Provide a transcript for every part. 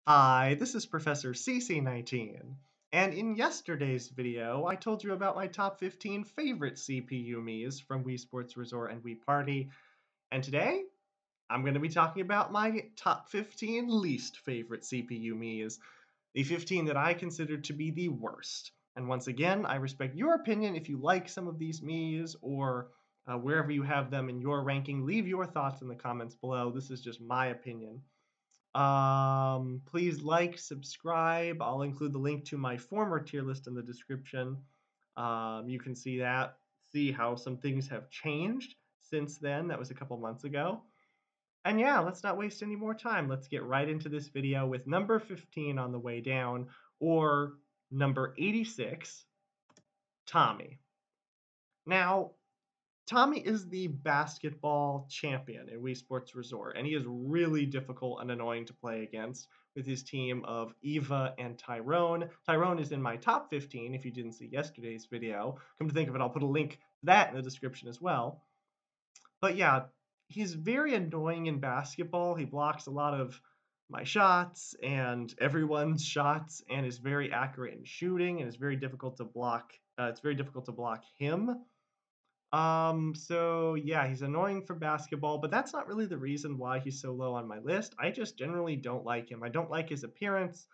Hi, this is Professor CC19, and in yesterday's video, I told you about my top 15 favorite CPU Miis from Wii Sports Resort and Wii Party, and today, I'm going to be talking about my top 15 least favorite CPU Miis, the 15 that I consider to be the worst. And once again, I respect your opinion. If you like some of these Miis, or wherever you have them in your ranking, leave your thoughts in the comments below. This is just my opinion. Please like, subscribe. I'll include the link to my former tier list in the description. You can see how some things have changed since then. That was a couple months ago. And yeah, let's not waste any more time. Let's get right into this video with number 15 on the way down, or number 86, Tommy. Now, Tommy is the basketball champion in Wii Sports Resort, and he is really difficult and annoying to play against with his team of Eva and Tyrone. Tyrone is in my top 15 if you didn't see yesterday's video. Come to think of it, I'll put a link to that in the description as well. But yeah, he's very annoying in basketball. He blocks a lot of my shots and everyone's shots, and is very accurate in shooting, and is very difficult to block. It's very difficult to block him. So yeah, he's annoying for basketball, but that's not really the reason why he's so low on my list. I just generally don't like him. I don't like his appearance.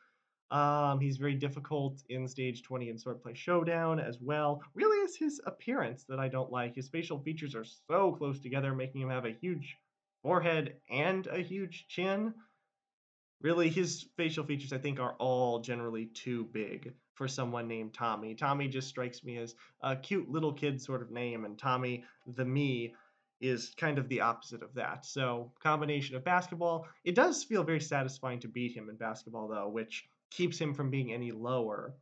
He's very difficult in stage 20 and Swordplay Showdown as well. Really, it's his appearance that I don't like. His facial features are so close together, making him have a huge forehead and a huge chin. Really, his facial features, I think, are all generally too big for someone named Tommy. Tommy just strikes me as a cute little kid sort of name, and Tommy, the me, is kind of the opposite of that. So, combination of basketball, it does feel very satisfying to beat him in basketball, though, which keeps him from being any lower.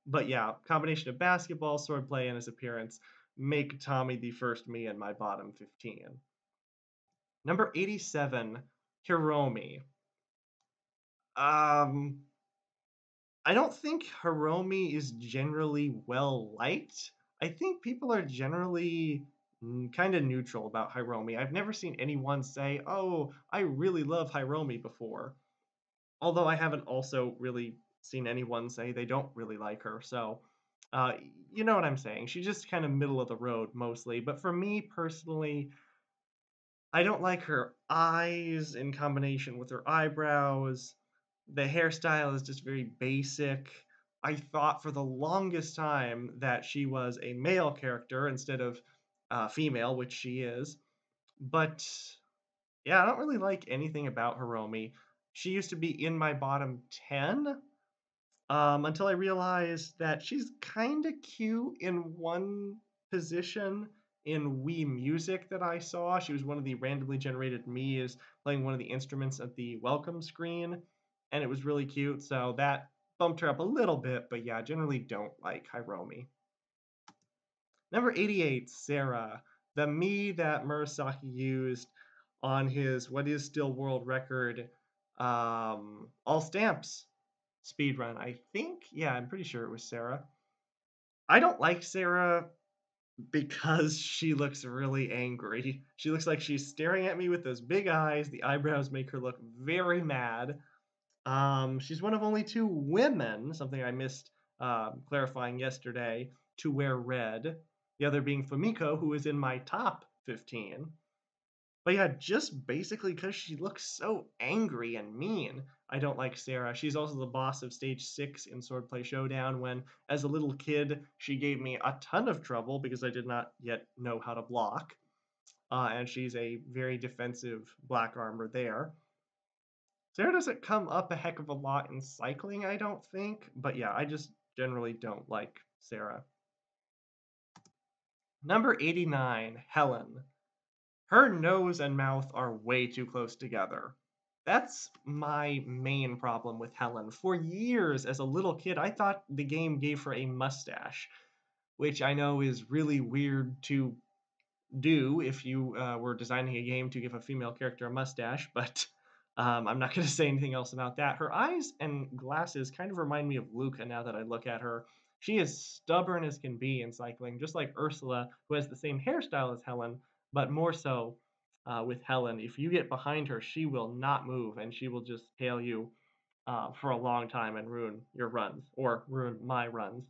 But yeah, combination of basketball, swordplay, and his appearance make Tommy the first me in my bottom 15. Number 87, Hiromi. Um, I don't think Hiromi is generally well liked. I think people are generally kind of neutral about Hiromi. I've never seen anyone say, "Oh, I really love Hiromi" before. Although I haven't also really seen anyone say they don't really like her. So, uh, you know what I'm saying. She's just kind of middle of the road mostly. But for me personally, I don't like her eyes in combination with her eyebrows. The hairstyle is just very basic. I thought for the longest time that she was a male character instead of female, which she is. But yeah, I don't really like anything about Hiromi. She used to be in my bottom 10 until I realized that she's kind of cute in one position in Wii Music that I saw. She was one of the randomly generated Miis playing one of the instruments at the welcome screen, and it was really cute. So that bumped her up a little bit, but yeah, generally don't like Hiromi. Number 88, Sarah, the Mii that Murasaki used on his what is still world record all stamps speedrun. I think, yeah, I'm pretty sure it was Sarah. I don't like Sarah because she looks really angry. She looks like she's staring at me with those big eyes. The eyebrows make her look very mad. She's one of only two women, something I missed clarifying yesterday, to wear red. The other being Fumiko, who is in my top 15. But yeah, just basically because she looks so angry and mean, I don't like Sarah. She's also the boss of Stage 6 in Swordplay Showdown when, as a little kid, she gave me a ton of trouble because I did not yet know how to block. And she's a very defensive black armor there. Sarah doesn't come up a heck of a lot in cycling, I don't think. But yeah, I just generally don't like Sarah. Number 89, Helen. Her nose and mouth are way too close together. That's my main problem with Helen. For years, as a little kid, I thought the game gave her a mustache, which I know is really weird to do if you were designing a game to give a female character a mustache, but I'm not going to say anything else about that. Her eyes and glasses kind of remind me of Luca now that I look at her. She is stubborn as can be in cycling, just like Ursula, who has the same hairstyle as Helen, but more so with Helen. If you get behind her, she will not move and she will just tail you. for a long time and ruin your runs or ruin my runs.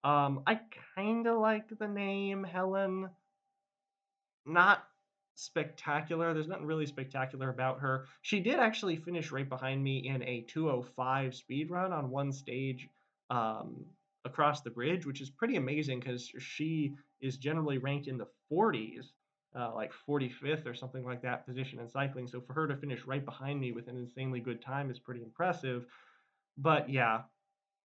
I kind of like the name Helen. Not spectacular. There's nothing really spectacular about her. She did actually finish right behind me in a 2:05 speed run on one stage um, across the bridge, which is pretty amazing because she is generally ranked in the 40s, like 45th or something like that position in cycling. So for her to finish right behind me with an insanely good time is pretty impressive. But yeah,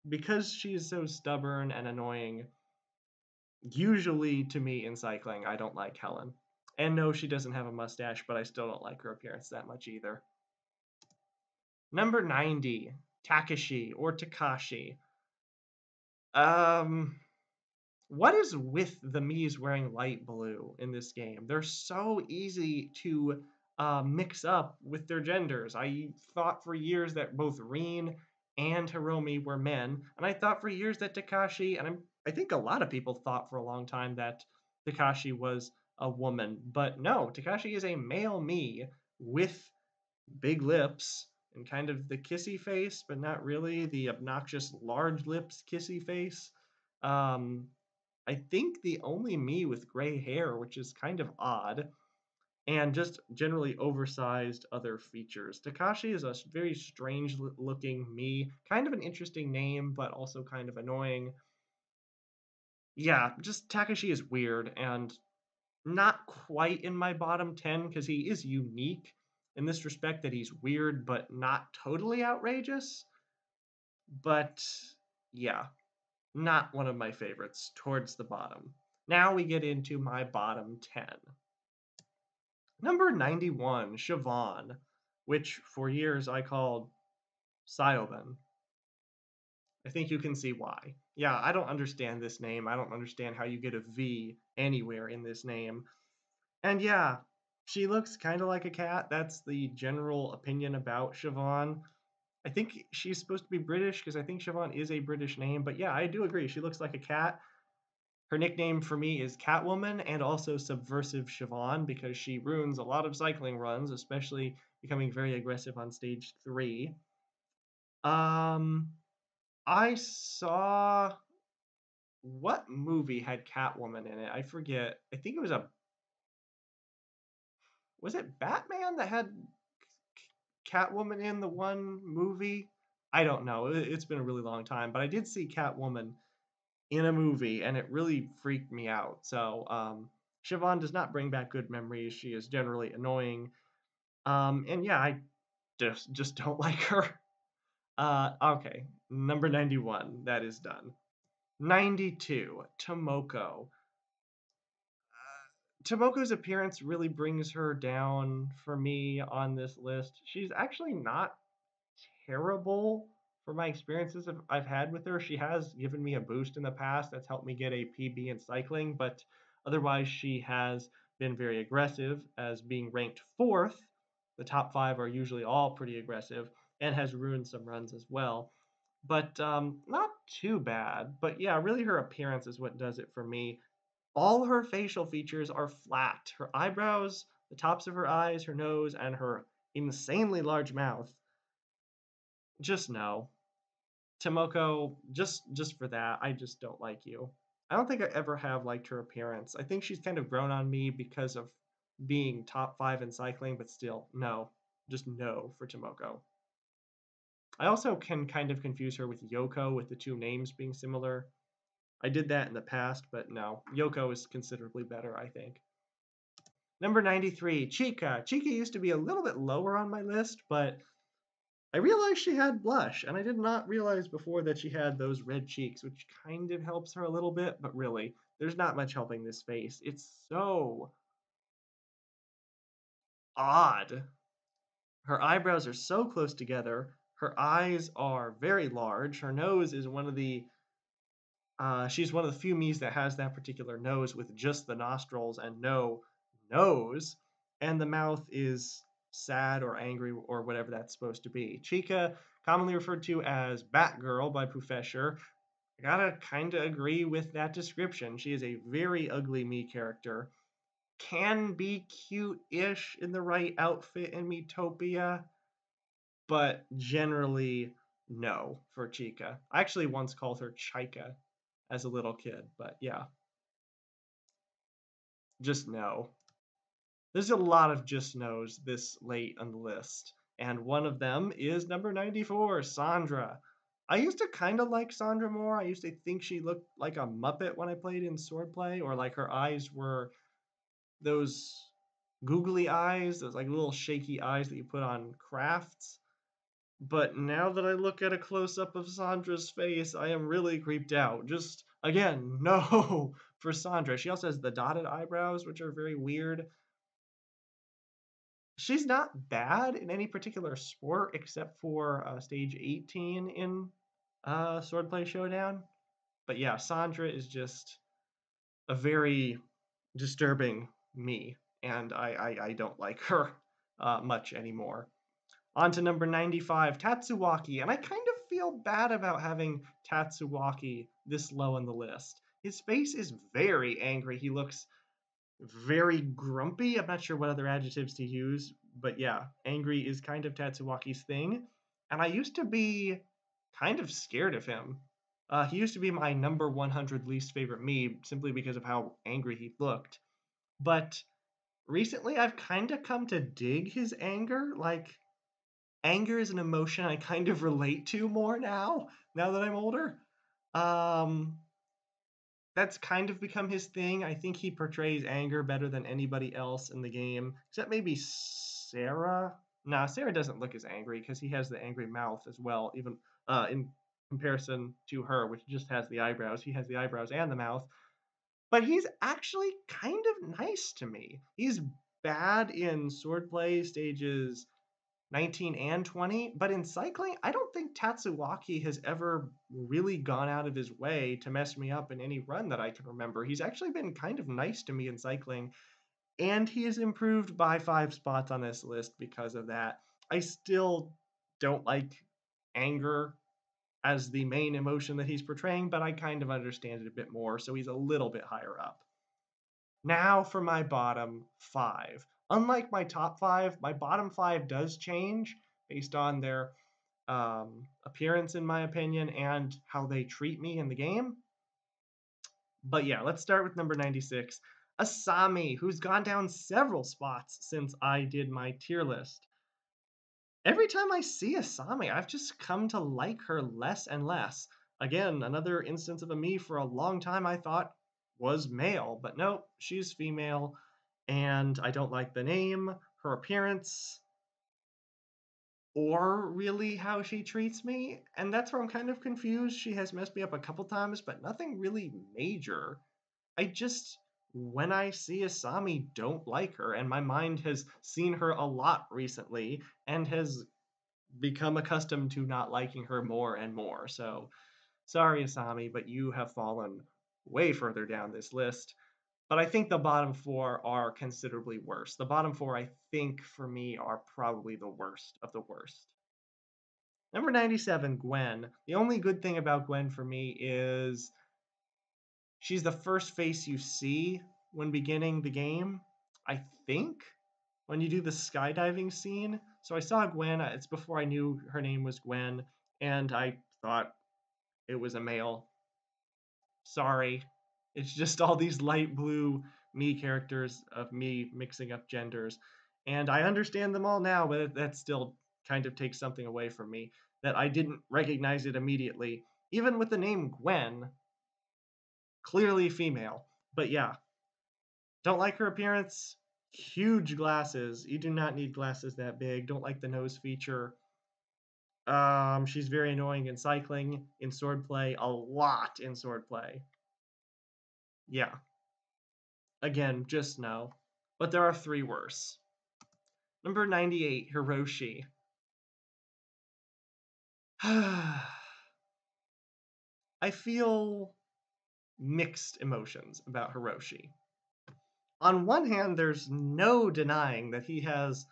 because she is so stubborn and annoying, usually to me in cycling, I don't like Helen. And no, she doesn't have a mustache, but I still don't like her appearance that much either. Number 90, Takashi or Takashi. Um, what is with the Miis wearing light blue in this game? They're so easy to mix up with their genders. I thought for years that both Rin and Hiromi were men, and I thought for years that Takashi, and I think a lot of people thought for a long time that Takashi was a woman, but no, Takashi is a male Mii with big lips and kind of the kissy face, but not really the obnoxious large lips kissy face. Um, I think the only me with gray hair, which is kind of odd, and just generally oversized other features. Takashi is a very strange looking me, kind of an interesting name, but also kind of annoying. Yeah, just Takashi is weird and not quite in my bottom 10 because he is unique in this respect that he's weird but not totally outrageous. But yeah, not one of my favorites towards the bottom. Now we get into my bottom 10. Number 91, Siobhán, which for years I called Siobhan. I think you can see why. Yeah, I don't understand this name. I don't understand how you get a V anywhere in this name. And yeah, she looks kind of like a cat. That's the general opinion about Siobhán. I think she's supposed to be British because I think Siobhán is a British name. But yeah, I do agree. She looks like a cat. Her nickname for me is Catwoman and also Subversive Siobhán because she ruins a lot of cycling runs, especially becoming very aggressive on stage 3. Um, I saw what movie had Catwoman in it? I forget. I think it was a was it Batman that had Catwoman in the one movie? I don't know. It's been a really long time, but I did see Catwoman in a movie, and it really freaked me out. So, Siobhan does not bring back good memories. She is generally annoying. And yeah, I just don't like her. Okay, number 91. That is done. 92. Tomoko. Tomoko's appearance really brings her down for me on this list. She's actually not terrible for my experiences I've had with her. She has given me a boost in the past that's helped me get a PB in cycling, but otherwise she has been very aggressive as being ranked fourth. The top five are usually all pretty aggressive and has ruined some runs as well. But not too bad. But yeah, really her appearance is what does it for me. All her facial features are flat. Her eyebrows, the tops of her eyes, her nose, and her insanely large mouth. Just no. Tomoko, just for that, I just don't like you. I don't think I ever have liked her appearance. I think she's kind of grown on me because of being top 5 in cycling, but still, no. Just no for Tomoko. I also can kind of confuse her with Yoko, with the two names being similar. I did that in the past, but no. Yoko is considerably better, I think. Number 93, Chika. Chika used to be a little bit lower on my list, but I realized she had blush, and I did not realize before that she had those red cheeks, which kind of helps her a little bit, but really, there's not much helping this face. It's so odd. Her eyebrows are so close together. Her eyes are very large. Her nose is one of the she's one of the few Miis that has that particular nose with just the nostrils and no nose, and the mouth is sad or angry or whatever that's supposed to be. Chika, commonly referred to as Batgirl by Professor, I gotta kind of agree with that description. She is a very ugly Mii character. Can be cute-ish in the right outfit in Miitopia, but generally no for Chika. I actually once called her Chika as a little kid, but yeah, just no. There's a lot of just no's this late on the list, and one of them is number 94, Sandra. I used to kind of like Sandra more. I used to think she looked like a Muppet when I played in Swordplay, or like her eyes were those googly eyes, those like little shaky eyes that you put on crafts. But now that I look at a close up of Sandra's face, I am really creeped out. Just again, no for Sandra. She also has the dotted eyebrows, which are very weird. She's not bad in any particular sport except for stage 18 in Swordplay Showdown. But yeah, Sandra is just a very disturbing me, and I don't like her much anymore. On to number 95, Tatsuaki. And I kind of feel bad about having Tatsuaki this low on the list. His face is very angry. He looks very grumpy. I'm not sure what other adjectives to use, but yeah, angry is kind of Tatsuaki's thing. And I used to be kind of scared of him. He used to be my number 100 least favorite me simply because of how angry he looked. But recently I've kind of come to dig his anger. Like, anger is an emotion I kind of relate to more now that I'm older. Um, that's kind of become his thing. I think he portrays anger better than anybody else in the game, except maybe Sarah. Nah, Sarah doesn't look as angry because he has the angry mouth as well, even in comparison to her, which just has the eyebrows. He has the eyebrows and the mouth. But he's actually kind of nice to me. He's bad in swordplay stages 19 and 20, but in cycling, I don't think Tatsuaki has ever really gone out of his way to mess me up in any run that I can remember. He's actually been kind of nice to me in cycling, and he has improved by 5 spots on this list because of that. I still don't like anger as the main emotion that he's portraying, but I kind of understand it a bit more, so he's a little bit higher up. Now for my bottom five. Unlike my top five, my bottom five does change based on their appearance, in my opinion, and how they treat me in the game. But yeah, let's start with number 96, Asami, who's gone down several spots since I did my tier list. Every time I see Asami, I've just come to like her less and less. Again, another instance of a me for a long time I thought was male, but no, she's female, and I don't like the name, her appearance, or really how she treats me, and that's where I'm kind of confused. She has messed me up a couple times, but nothing really major. I just, when I see Asami, don't like her, and my mind has seen her a lot recently and has become accustomed to not liking her more and more. So, sorry, Asami, but you have fallen way further down this list. But I think the bottom four are considerably worse. The bottom four, I think, for me, are probably the worst of the worst. Number 97, Gwen. The only good thing about Gwen for me is she's the first face you see when beginning the game, I think, when you do the skydiving scene. So I saw Gwen, it's before I knew her name was Gwen, and I thought it was a male. Sorry. It's just all these light blue me characters of me mixing up genders. And I understand them all now, but that still kind of takes something away from me that I didn't recognize it immediately. Even with the name Gwen, clearly female. But yeah, don't like her appearance. Huge glasses. You do not need glasses that big. Don't like the nose feature. She's very annoying in cycling, in swordplay, a lot in swordplay. Yeah, again, just no. But there are three worse. Number 98, Hiroshi. I feel mixed emotions about Hiroshi. On one hand, there's no denying that he has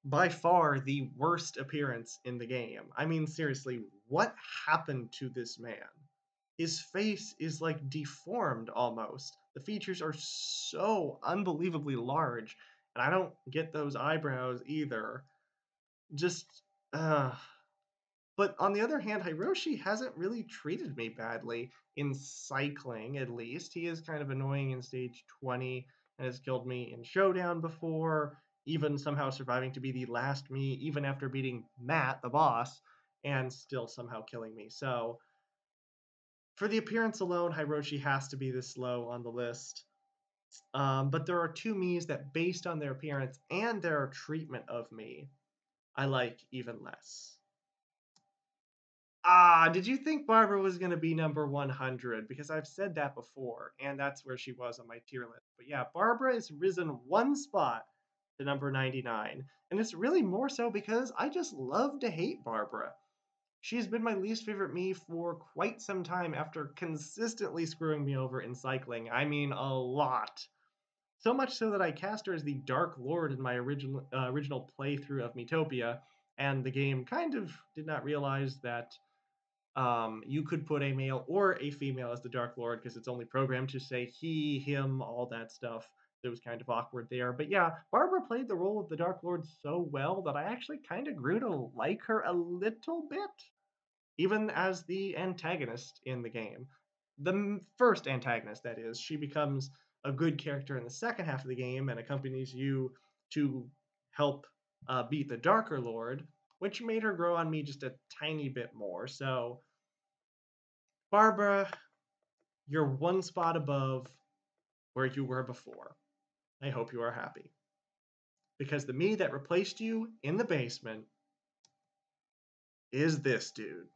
by far the worst appearance in the game. I mean, seriously, what happened to this man? His face is like deformed almost. The features are so unbelievably large, and I don't get those eyebrows either. Just Uh, but on the other hand, Hiroshi hasn't really treated me badly in cycling, at least. He is kind of annoying in stage 20 and has killed me in Showdown before, even somehow surviving to be the last me, even after beating Matt, the boss, and still somehow killing me. So, for the appearance alone, Hiroshi has to be this low on the list. But there are two Miis that, based on their appearance and their treatment of me, I like even less. Did you think Barbara was going to be number 100? Because I've said that before, and that's where she was on my tier list. But yeah, Barbara has risen one spot to number 99. And it's really more so because I just love to hate Barbara. She's been my least favorite Mii for quite some time after consistently screwing me over in cycling. I mean, a lot. So much so that I cast her as the Dark Lord in my original playthrough of Miitopia, and the game kind of did not realize that you could put a male or a female as the Dark Lord because it's only programmed to say he, him, all that stuff. It was kind of awkward there. But yeah, Barbara played the role of the Dark Lord so well that I actually kind of grew to like her a little bit, even as the antagonist in the game. The first antagonist, that is. She becomes a good character in the second half of the game and accompanies you to help beat the Darker Lord, which made her grow on me just a tiny bit more. So, Barbara, you're one spot above where you were before. I hope you are happy. Because the me that replaced you in the basement is this dude.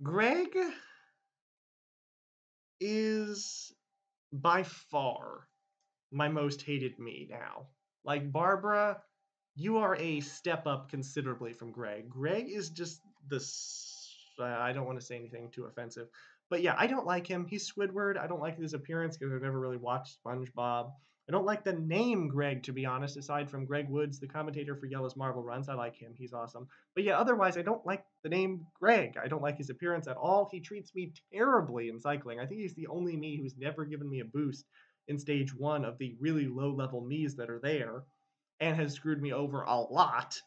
Greg is by far my most hated me now. Like Barbara, you are a step up considerably from Greg. Greg is just I don't want to say anything too offensive, but yeah, I don't like him. He's Squidward. I don't like his appearance because I've never really watched SpongeBob. I don't like the name Greg, to be honest, aside from Greg Woods, the commentator for Yellow's Marvel Runs. I like him. He's awesome. But yeah, otherwise, I don't like the name Greg. I don't like his appearance at all. He treats me terribly in cycling. I think he's the only me who's never given me a boost in stage 1 of the really low level Miis that are there, and has screwed me over a lot.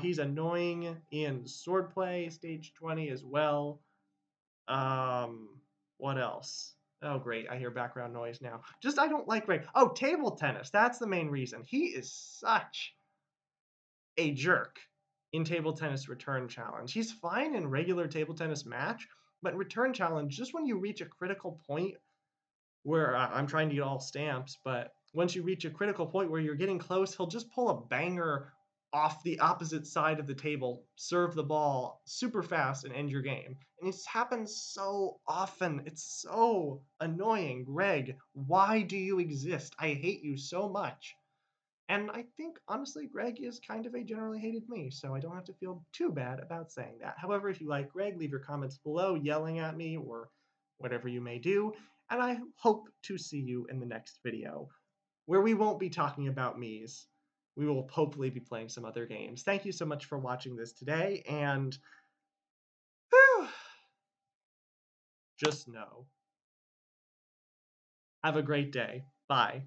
He's annoying in swordplay, stage 20 as well. Um, what else? Oh, great. I hear background noise now. Just, I don't like Greg. Oh, table tennis. That's the main reason. He is such a jerk in table tennis return challenge. He's fine in regular table tennis match, but in return challenge, just when you reach a critical point where I'm trying to get all stamps, but once you reach a critical point where you're getting close, he'll just pull a banger off the opposite side of the table, serve the ball super fast, and end your game. And it's happened so often. It's so annoying. Greg, why do you exist? I hate you so much. And I think, honestly, Greg is kind of a generally hated me, so I don't have to feel too bad about saying that. However, if you like Greg, leave your comments below yelling at me or whatever you may do, and I hope to see you in the next video, where we won't be talking about Miis. We will hopefully be playing some other games. Thank you so much for watching this today, and whew, just know. Have a great day. Bye.